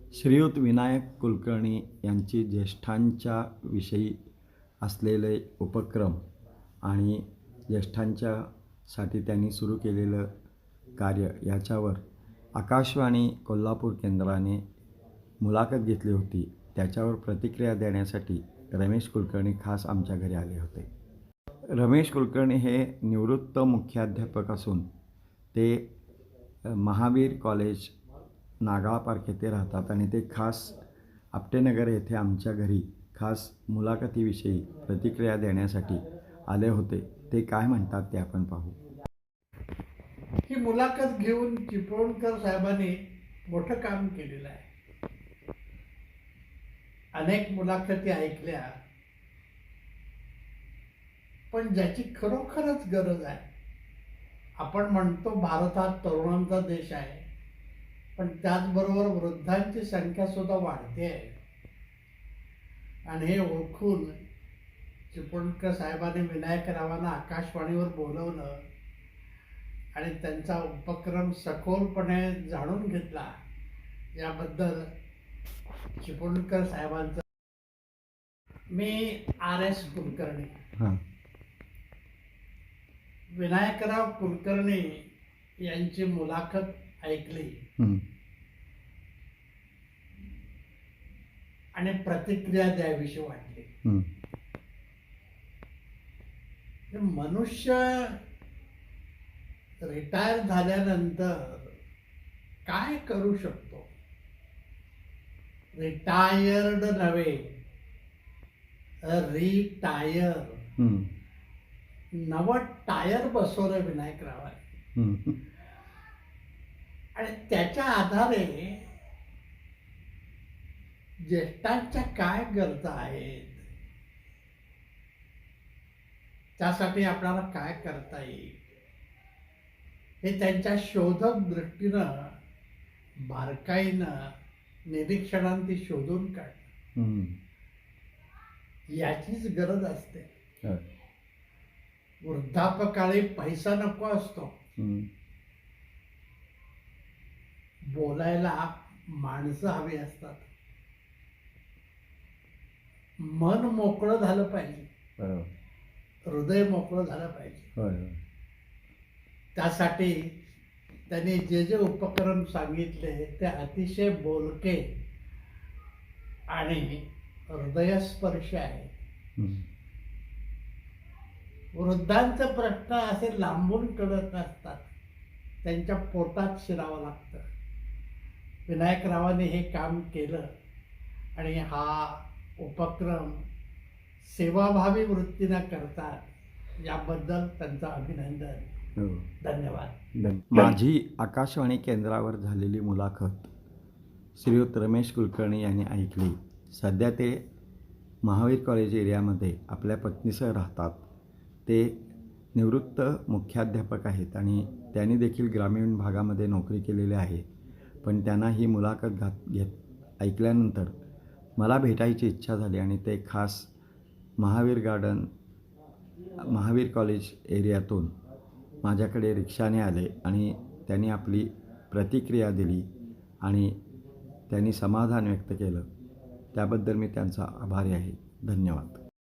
श्रीयुत विनायक कुलकर्णी यांची ज्येष्ठांच्या विषयी असलेले उपक्रम आणि ज्येष्ठांच्यासाठी त्यांनी सुरू केलेलं कार्य याच्यावर आकाशवाणी कोल्हापूर केंद्राने मुलाखत घेतली होती. त्याच्यावर प्रतिक्रिया देण्यासाठी रमेश कुलकर्णी खास आमच्या घरी आले होते. रमेश कुलकर्णी हे निवृत्त मुख्याध्यापक असून ते महावीर कॉलेज नागाळा पार्क येथे राहतात आणि ते खास आपटेनगर येथे आमच्या घरी खास मुलाखतीविषयी प्रतिक्रिया देण्यासाठी आले होते. ते काय म्हणतात ते आपण पाहू. ही मुलाखत घेऊन चिपळूणकर साहेबांनी मोठं काम केलेलं आहे. अनेक मुलाखती ऐकल्या, पण ज्याची खरोखरच गरज आहे. आपण म्हणतो भारत हा तरुणांचा देश आहे, पण त्याचबरोबर वृद्धांची संख्या सुद्धा वाढते आहे. आणि हे ओळखून चिपळूणकर साहेबांनी विनायकरावांना आकाशवाणीवर बोलवलं आणि त्यांचा उपक्रम सखोलपणे जाणून घेतला. याबद्दल चिपळूणकर साहेबांचं मी RS कुलकर्णी, विनायकराव कुलकर्णी यांची मुलाखत ऐकली आणि प्रतिक्रिया द्यावीशी वाटली. मनुष्य रिटायर झाल्यानंतर काय करू शकतो? रिटायर्ड नव्हे, रिटायर. नवं टायर बसवलं विनायकरावांनी आणि त्याच्या आधारे ज्येष्ठांच्या काय गरजा आहेत, त्यासाठी आपल्याला काय करता येईल, हे त्यांच्या शोधक दृष्टीनं बारकाईनं निरीक्षणांती शोधून काढणं याचीच गरज असते. वृद्धापकाळी पैसा नको असतो, बोलायला माणसं हवी असतात. मन मोकळं झालं पाहिजे, हृदय मोकळं झालं पाहिजे. त्यासाठी त्यांनी जे जे उपक्रम सांगितले ते अतिशय बोलके आणि हृदयस्पर्शी आहे. वृद्धांचे प्रश्न असे लांबून कळत नसतात, त्यांच्या पोटात शिरावं लागतं. विनायकरावांनी हे काम केलं आणि हा उपक्रम सेवाभावी वृत्तीनं करतात, याबद्दल त्यांचं अभिनंदन. धन्यवाद. माझी आकाशवाणी केंद्रावर झालेली मुलाखत श्रीयुत रमेश कुलकर्णी यांनी ऐकली. सध्या ते महावीर कॉलेज एरियामध्ये आपल्या पत्नीसह राहतात. ते निवृत्त मुख्याध्यापक आहेत आणि त्यांनी देखील ग्रामीण भागामध्ये नोकरी केलेली आहे. पण त्यांना ही मुलाखत ऐकल्यानंतर मला भेटायची इच्छा झाली आणि ते खास महावीर कॉलेज एरियातून माझ्याकडे रिक्षाने आले आणि त्यांनी आपली प्रतिक्रिया दिली आणि त्यांनी समाधान व्यक्त केलं. त्याबद्दल मी त्यांचा आभारी आहे. धन्यवाद.